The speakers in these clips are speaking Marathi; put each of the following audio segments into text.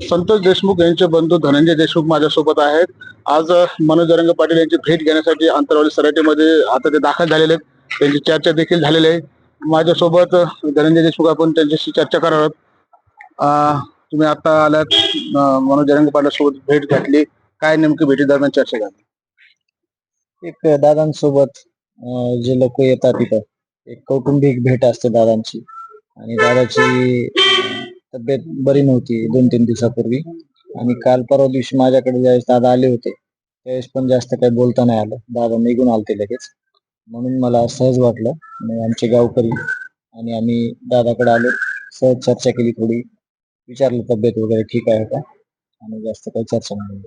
संतोष देशमुख यांचे बंधू धनंजय देशमुख माझ्यासोबत आहेत. आज मनोज जरांगे पाटील यांची भेट घेण्यासाठी अंतरवाली सराटीमध्ये आता ते दाखल झालेले आहेत. त्यांची चर्चा देखील झालेली आहे. माझ्यासोबत धनंजय देशमुख, आपण त्यांच्याशी चर्चा करणार आहोत. तुम्ही आता आलात, मनोज जरांगे पाटील सोबत भेट घेतली, काय नेमकी भेटी दरम्यान चर्चा झाली? एक दादांसोबत जे लोक येतात तिथं एक कौटुंबिक भेट असते दादांची. आणि दादाची तब्येत बरी नव्हती 2-3 दिवसापूर्वी. आणि काल परवा दिवशी माझ्याकडे ज्यावेळेस दादा आले होते त्यावेळेस पण जास्त काही बोलता नाही आलं. दादा निघून आलते लगेच. म्हणून मला सहज वाटलं. मग आमचे गावकरी आणि आम्ही दादाकडे आलो, सहज चर्चा केली, थोडी विचारलं तब्येत वगैरे ठीक आहे का, आणि जास्त काही चर्चा नाही.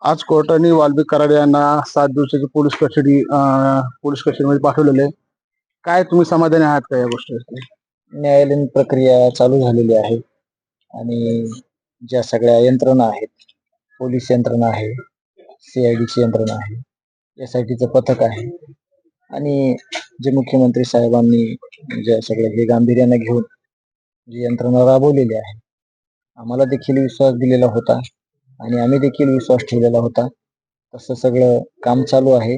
आज कोर्टाने वाल्मिक कराड यांना 7 दिवसाची पोलीस कस्टडीमध्ये पाठवलेले आहे. काय तुम्ही समाधानी आहात का या गोष्टीवरती? न्यायालयीन प्रक्रिया चालू झालेली आहे आणि ज्या सगळ्या यंत्रणा आहेत, पोलीस यंत्रणा आहे, CIDची यंत्रणा आहे, SITचं पथक आहे, आणि जे मुख्यमंत्री साहेबांनी ज्या सगळ्या हे गांभीर्याने घेऊन जी यंत्रणा राबवलेली आहे, आम्हाला देखील विश्वास दिलेला होता आणि आम्ही देखील विश्वास ठेवलेला होता. तसं सगळं काम चालू आहे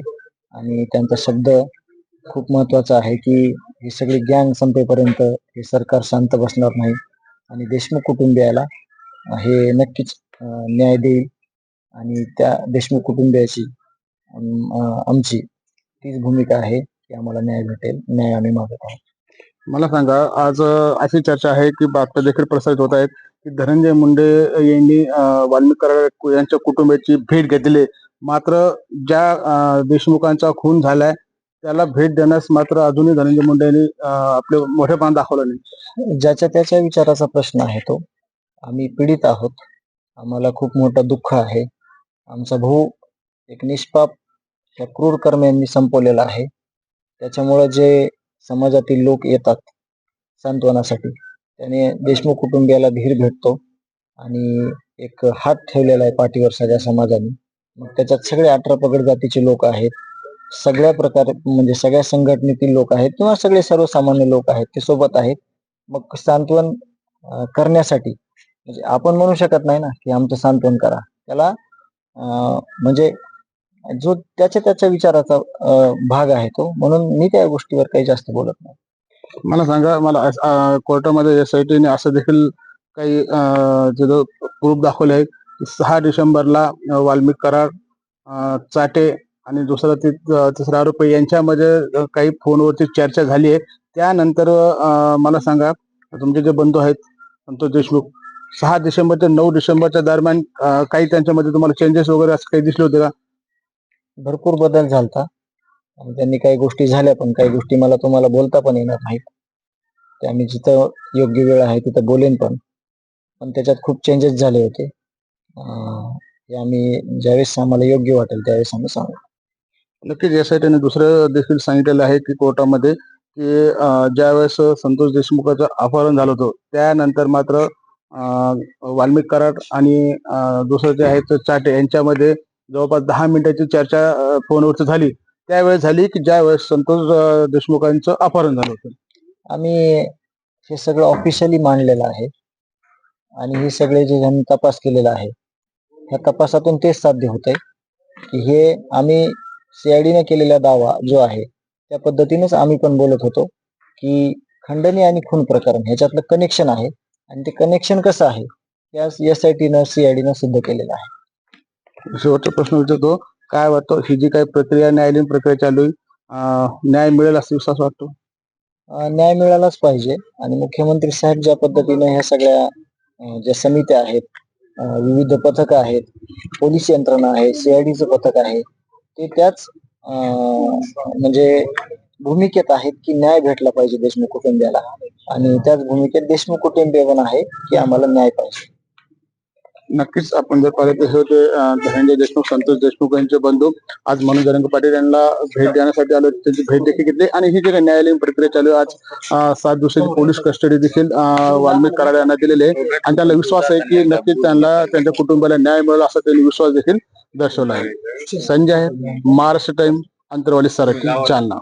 आणि त्यांचा शब्द खूप महत्वाचा आहे की ही सगळी गँग संपेपर्यंत हे सरकार शांत बसणार नाही आणि देशमुख कुटुंबियाला हे नक्कीच न्याय देईल. आणि त्या देशमुख कुटुंबियाची आमची तीच भूमिका आहे की आम्हाला न्याय भेटेल, न्याय आम्ही मागत आहोत. मला सांगा, आज अशी चर्चा आहे की बातम्या देखील प्रसारित होत आहेत की धनंजय मुंडे यांनी वाल्मिक कराड यांच्या कुटुंबियाची भेट घेतली, मात्र ज्या देशमुखांचा खून झालाय त्याला भेट देण्यास मात्र अजूनही धनंजय मुंडे यांनी आपले मोठेपणा दाखवलं नाही. ज्याच्या त्याच्या विचाराचा प्रश्न आहे तो. आम्ही पीडित आहोत, आम्हाला खूप मोठं दुःख आहे. आमचा भाऊ एक निष्पाप त्या क्रूर कर्म्यांनी संपवलेला आहे. त्याच्यामुळे जे समाजातील लोक येतात सांत्वनासाठी, त्याने देशमुख कुटुंबियाला धीर भेटतो आणि एक हात ठेवलेला आहे पाठीवर सगळ्या समाजाने. मग त्याच्यात सगळे 18 पगड जातीचे लोक आहेत, सगळ्या प्रकारे म्हणजे सगळ्या संघटनेतील लोक आहेत किंवा सगळे सर्वसामान्य लोक आहेत, ते सोबत आहेत. मग सांत्वन करण्यासाठी म्हणजे आपण म्हणू शकत नाही ना की आमचं सांत्वन करा. त्याला म्हणजे जो त्याच्या त्याच्या विचाराचा भाग आहे तो, म्हणून मी त्या गोष्टीवर काही जास्त बोलत नाही. मला सांगा, मला कोर्टामध्ये SITने असं देखील काही प्रूफ दाखवले आहे की 6 डिसेंबरला वाल्मिक कराड, चाटे आणि तिसरा आरोपी यांच्यामध्ये काही फोनवरती चर्चा झाली आहे. त्यानंतर मला सांगा, तुमचे जे बंधू आहेत संतोष देशमुख, 6 डिसेंबर ते 9 डिसेंबरच्या दरम्यान काही त्यांच्यामध्ये तुम्हाला चेंजेस वगैरे असं काही दिसले होते का? भरपूर बदल झालता आणि त्यांनी काही गोष्टी झाल्या, पण काही गोष्टी मला तुम्हाला बोलता पण येणार नाहीत. ते आम्ही जिथं योग्य वेळ आहे तिथं बोलेन पण त्याच्यात खूप चेंजेस झाले होते. ते आम्ही ज्यावेळेस आम्हाला योग्य वाटेल त्यावेळेस आम्ही सांगू. नक्कीच SITने दुसरं देखील सांगितलेलं आहे की कोर्टामध्ये की ज्यावेळेस संतोष देशमुखाचं अपहरण झालं होतं त्यानंतर मात्र वाल्मिक कराड आणि दुसरं जे आहेत चाटे यांच्यामध्ये जवळपास 10 मिनिटाची चर्चा फोनवरती झाली. त्यावेळेस झाली की ज्यावेळेस संतोष देशमुखांचं अपहरण झालं होतं. आम्ही हे सगळं ऑफिशियली मांडलेलं आहे आणि हे सगळे जे ज्यांनी तपास केलेला आहे, ह्या तपासातून तेच साध्य होतंय की हे आम्ही CIDने केलेला दावा जो आहे त्या पद्धतीनेच आम्ही पण बोलत होतो की खंडणी आणि खून प्रकरण ह्याच्यातलं कनेक्शन आहे आणि ते कनेक्शन कसं आहे त्या SITनं CIDनं सिद्ध केलेलं आहे. शेवटचा प्रश्न विचारतो, काय वाटतं ही जी काही प्रक्रिया, न्यायालयीन प्रक्रिया चालू आहे, न्याय मिळेल असा विश्वास वाटतो? न्याय मिळालाच पाहिजे आणि मुख्यमंत्री साहेब ज्या पद्धतीने ह्या सगळ्या ज्या समित्या आहेत, विविध पथक आहेत, पोलीस यंत्रणा आहे, CIDचं पथक आहे, ते त्याच म्हणजे भूमिकेत आहेत की न्याय भेटला पाहिजे देशमुख कुटुंबियाला. आणि त्याच भूमिकेत देशमुख कुटुंबीय पण आहे की आम्हाला न्याय पाहिजे. नक्कीच आपण जर पाहिलं तर होते धनंजय देशमुख, संतोष देशमुख यांचे बंधू आज मनोज जरांगे पाटील यांना भेट देण्यासाठी आले, त्यांची भेट देखील घेतली आणि ही जी न्यायालयीन प्रक्रिया चालू आहे, आज 7 दिवसाची पोलीस कस्टडी देखील वाल्मिक कराड यांना दिलेली आहे आणि त्यांना विश्वास आहे की नक्कीच त्यांना त्यांच्या कुटुंबाला न्याय मिळेल असा त्यांनी विश्वास देखील दर्शवला आहे. संजय, महाराष्ट्र टाइम, अंतरवाली सराटी, जालना.